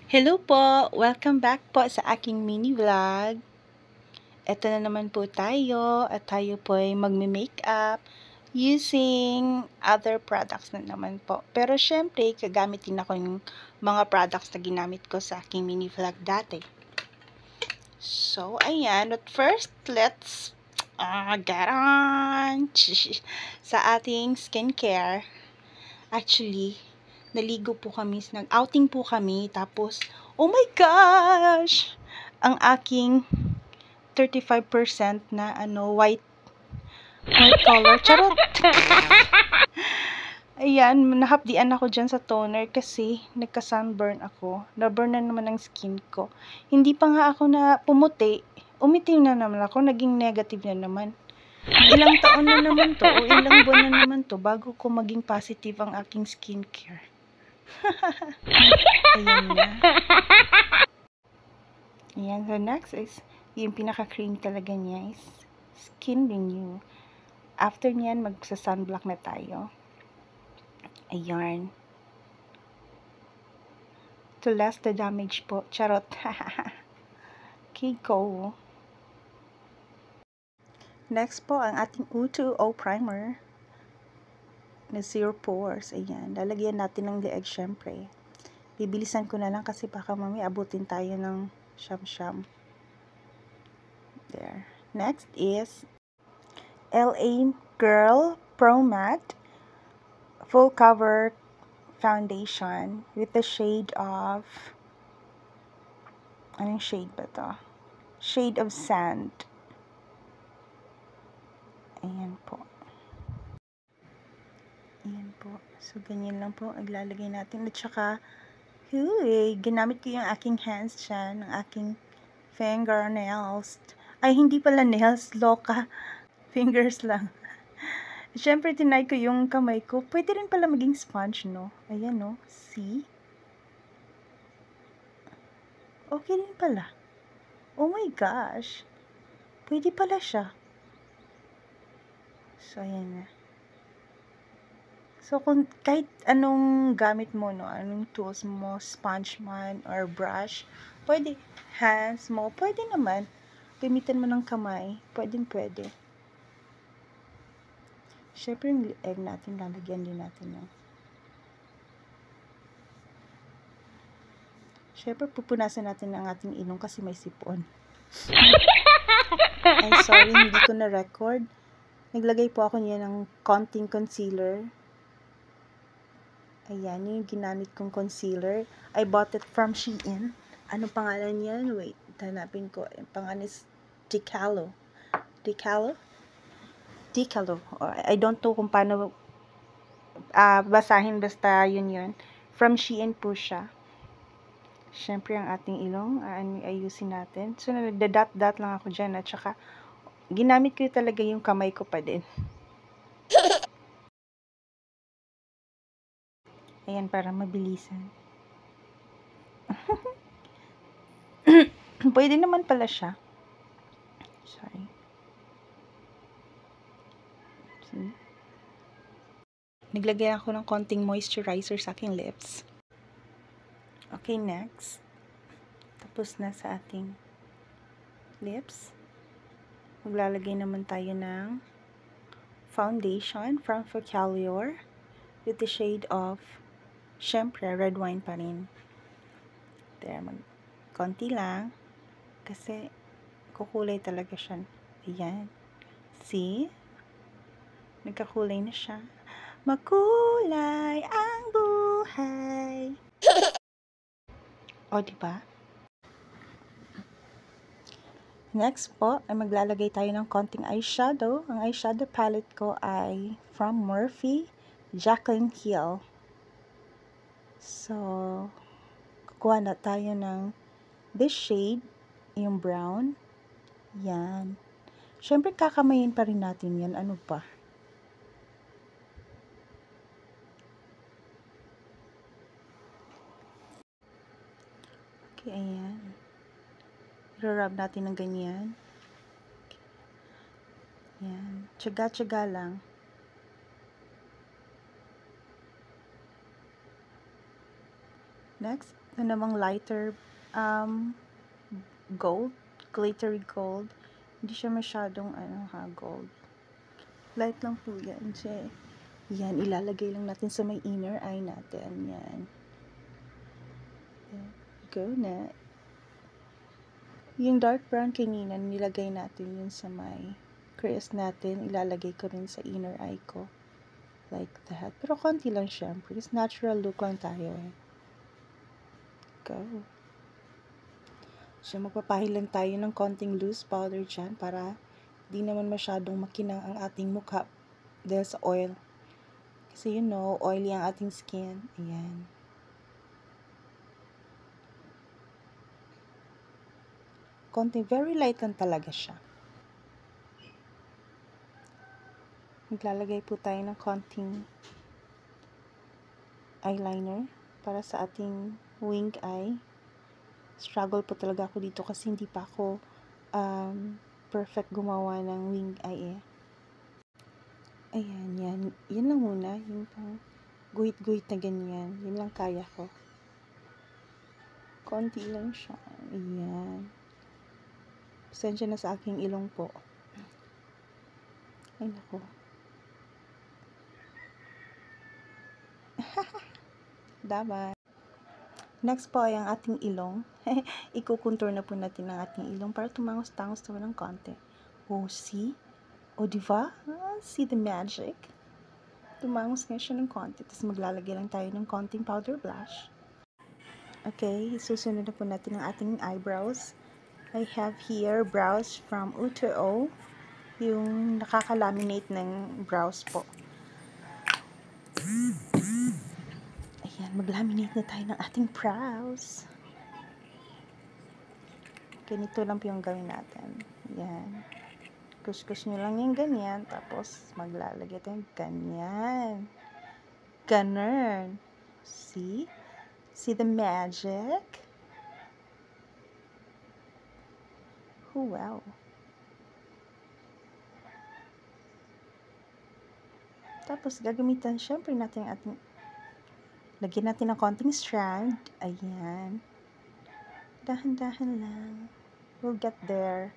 Hello po! Welcome back po sa aking mini vlog. Ito na naman po tayo at tayo po ay magme-makeup using other products na naman po. Pero syempre, gagamitin ako yung mga products na ginamit ko sa aking mini vlog dati. So, ayan. But first, let's get on sa ating skincare. Actually, naligo po kami, nag-outing po kami, tapos, oh my gosh! Ang aking 35% na white color. Charot! Ayan, nahapdian ako dyan sa toner kasi nagka-sunburn ako. Na-burn na naman ang skin ko. Hindi pa nga ako na pumuti, umitim na naman ako, naging negative na naman. Ilang taon na naman to, o ilang buwan na naman to, bago ko maging positive ang aking skincare. Ayan na. Ayan, so next is, yung pinaka-cream talaga niya is Skin Renew. After niyan, magsa-sunblock na tayo. Ayan. To less the damage po. Charot. Okay, go. Next po, ang ating O2O primer na Zero Pores. Ayan. Lalagyan natin ng leeg syempre. Bibilisan ko na lang kasi baka mamaya abutin tayo ng sham-sham. There. Next is LA Girl Pro Matte Full Cover Foundation with the shade of, anong shade ba to? Shade of Sand. Ayan po. Ayan po. So, ganyan lang po. Naglalagay natin. At saka, ginamit ko yung aking hands dyan, ng aking fingernails. Ay, hindi pala nails. Loka. Fingers lang. Siyempre, tinay ko yung kamay ko. Pwede rin pala maging sponge, no? Ayan, no? See? Okay rin pala. Oh my gosh. Pwede pala siya. So, ayan na. So, kung kahit anong gamit mo, no? Anong tools mo, sponge man or brush, pwede. Hands mo, pwede naman. Gamitan mo ng kamay, pwede. Siyempre, yung egg natin, lalagyan din natin ng. Siyempre, pupunasan natin ang ating ilong kasi may sipon. Ay, sorry, hindi ko na-record. Naglagay po ako niya ng konting concealer. Ayan, yung ginamit kong concealer. I bought it from Shein. Ano pangalan yan? Wait, hanapin ko. Yung pangalan is Decalo. I don't know kung paano basahin, basta yun. From Shein po siya. Siyempre, ang ating ilong, ayusin natin. So, nagda-dot-dot lang ako dyan. At saka, ginamit ko talaga yung kamay ko pa din. Ayan, para mabilisan. Pwede naman pala siya. Sorry. See? Naglagay ako ng konting moisturizer sa aking lips. Okay, next. Tapos na sa ating lips. Maglalagay naman tayo ng foundation from Focalior with the shade of, syempre, red wine pa rin. There, konti lang. Kasi, kukulay talaga siya. Ayan. See? Nagkakulay na siya. Makulay ang buhay. O, diba? Next po, ay maglalagay tayo ng konting eyeshadow. Ang eyeshadow palette ko ay from Morphe Jaclyn Hill. So, kukuha na tayo ng this shade, yung brown. Yan. Siyempre, kakamayin pa rin natin yan. Ano pa? Okay, ayan. I-rub natin ng ganyan. Yan. Tsaga-tsaga lang. Next, ito namang lighter gold, glittery gold. Hindi siya masyadong gold. Light lang po yan. Yan, ilalagay lang natin sa may inner eye natin. Yan. Go na. Yung dark brown kanina, nilagay natin yun sa may crease natin. Ilalagay ko rin sa inner eye ko. Like that. Pero konti lang syempre. It's natural look lang tayo eh. Go. So, magpapahilan tayo ng konting loose powder dyan para di naman masyadong makinang ang ating mukha dahil sa oil. Kasi you know, oily ang ating skin. Ayan. Konting, very light lang talaga siya. Maglalagay po tayo ng konting eyeliner para sa ating wing eye. Struggle po talaga ako dito kasi hindi pa ako perfect gumawa ng wing eye eh. Ayan, yan. Yan lang muna. Yung pang guhit-guhit na ganyan. Yun lang kaya ko. Konti lang siya. Ayan. Pasensya na sa aking ilong po. Ay, nako. Dapat. Next po ay ang ating ilong. Ikukontour na po natin ang ating ilong para tumangos-tangos naman ng konti. Oh, see? O, diba? See the magic? Tumangos nga siya ng konti. Tapos maglalagay lang tayo ng konting powder blush. Okay, susunod na po natin ang ating eyebrows. I have here brows from U2O. Yung nakaka-laminate ng brows po. Ayan, mag-laminate na tayo ng ating brows. Ganito lang po yung gawin natin. Ayan. Kuskus nyo lang yung ganyan. Tapos, maglalagay tayo ganyan. Ganun. See? See the magic? Oh, wow. Tapos, gagamitan syempre natin ating lagyan natin ng konting strand. Ayan. Dahan-dahan lang. We'll get there.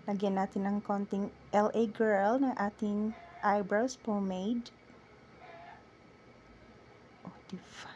Lagyan natin ng konting LA Girl ng ating eyebrows pomade. O, diba?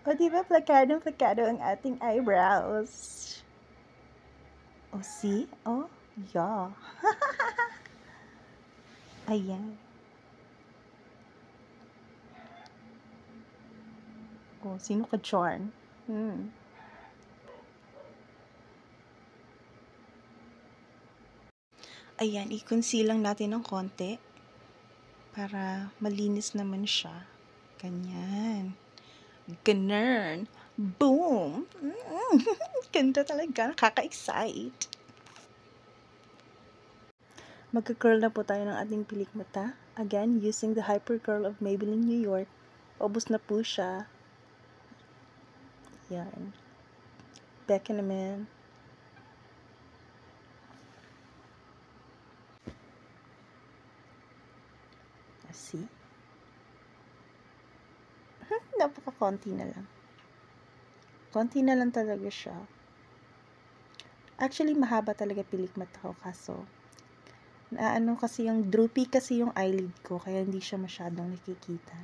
O, diba? Plakadong-plakado ang ating eyebrows. O, see? O, yeah. Ayan. O, sino ka, Charn? Ayan, i-conceal lang natin ng konti para malinis naman siya. Ganyan. Ganun. Boom! Ganda talaga. Nakaka-excite. Magka-curl na po tayo ng ating pilik mata. Again, using the Hyper Curl of Maybelline New York. Ubus na po siya. Yan. Beka naman. See? Napaka-konti na lang. Konti na lang talaga siya. Actually, mahaba talaga pilik mata ko kaso kasi yung droopy kasi yung eyelid ko kaya hindi siya masyadong nakikita.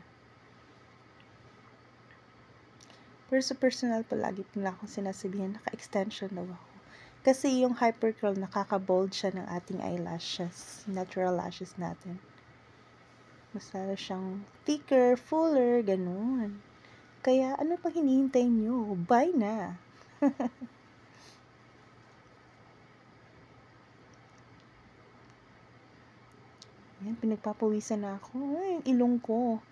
Pero sa personal palagi po na akong sinasabihan naka-extension daw ako. Kasi yung hyper curl nakaka-bold siya ng ating eyelashes, natural lashes natin. Mas lalo siyang thicker, fuller, ganun. Kaya ano pang hinihintay nyo? Buy na! Ayan, pinagpapawisan na ako. Ay, yung ilong ko.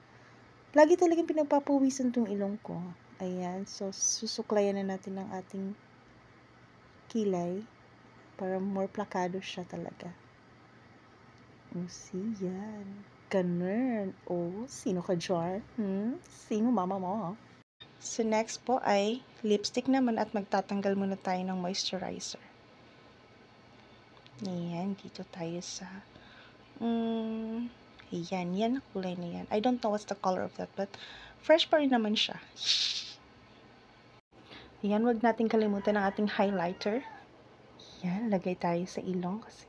Lagi talagang pinagpapawisan tong ilong ko. Ayan, so susuklayan na natin ang ating kilay para more plakado siya talaga. Oh, see, yan. Ganun. Oh, sino ka, Jar? Sino mama mo? So, next po ay lipstick naman at magtatanggal muna tayo ng moisturizer. Ayan, dito tayo sa yan ang kulay na yan. I don't know what's the color of that, but fresh pa rin naman siya. Ayan, wag natin kalimutan ang ating highlighter. Ayan, lagay tayo sa ilong kasi.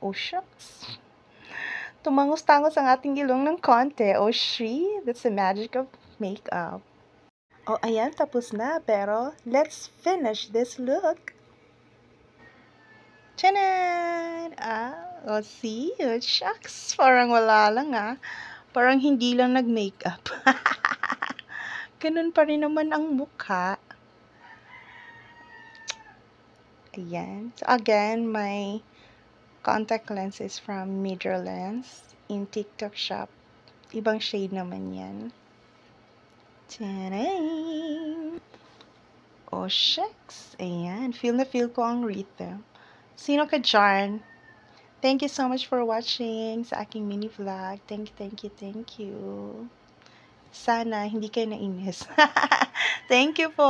Oh shucks. Tumangos-tangos ang ating ilong ng konti. Oh, that's the magic of makeup. Oh, ayan, tapos na. Pero, let's finish this look. Tanan! Oh, see? Oh, shucks. Parang wala lang, Parang hindi lang nag-makeup. Ganun pa rin naman ang mukha. Ayan. So, again, my contact lens is from Major Lens in TikTok shop. Ibang shade naman yan. Taray! Oh, shucks. Ayan. Feel na feel ko ang rhythm. Sino ka dyan? Thank you so much for watching sa aking mini vlog. Thank you. Sana hindi kayo nainis. Thank you po.